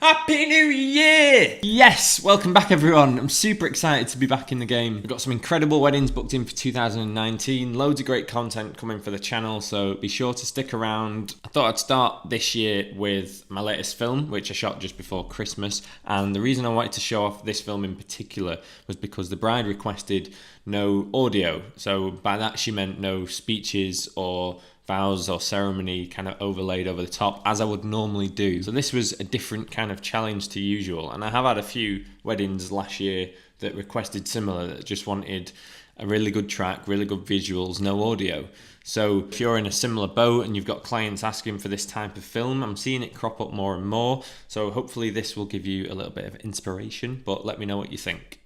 Happy New Year! Yes, welcome back everyone. I'm super excited to be back in the game. We've got some incredible weddings booked in for 2019, loads of great content coming for the channel, so be sure to stick around. I thought I'd start this year with my latest film, which I shot just before Christmas, and the reason I wanted to show off this film in particular was because the bride requested no audio. So by that she meant no speeches or vows or ceremony kind of overlaid over the top as I would normally do. So this was a different kind of challenge to usual, and I have had a few weddings last year that requested similar, that just wanted a really good track, really good visuals, no audio. So if you're in a similar boat and you've got clients asking for this type of film, I'm seeing it crop up more and more, so hopefully this will give you a little bit of inspiration, but let me know what you think.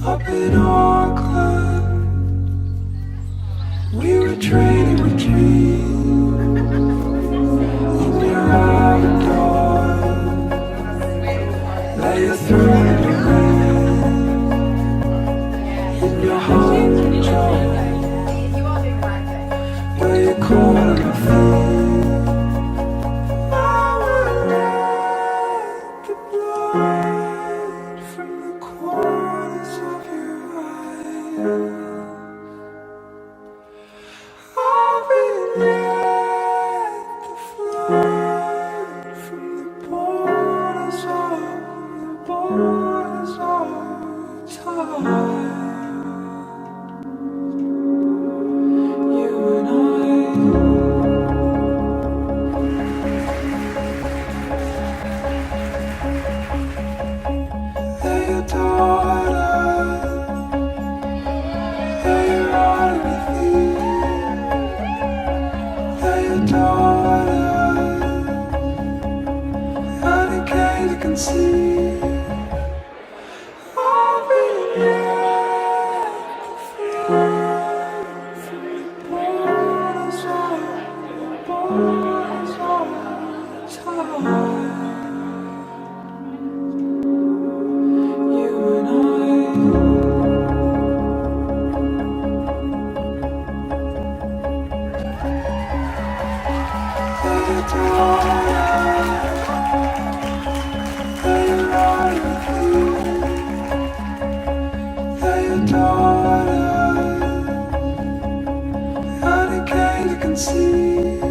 Up in Auckland, we were trading retreat in your outdoors. Lay your throat in your hand, in your home joy, where you call on your feet. See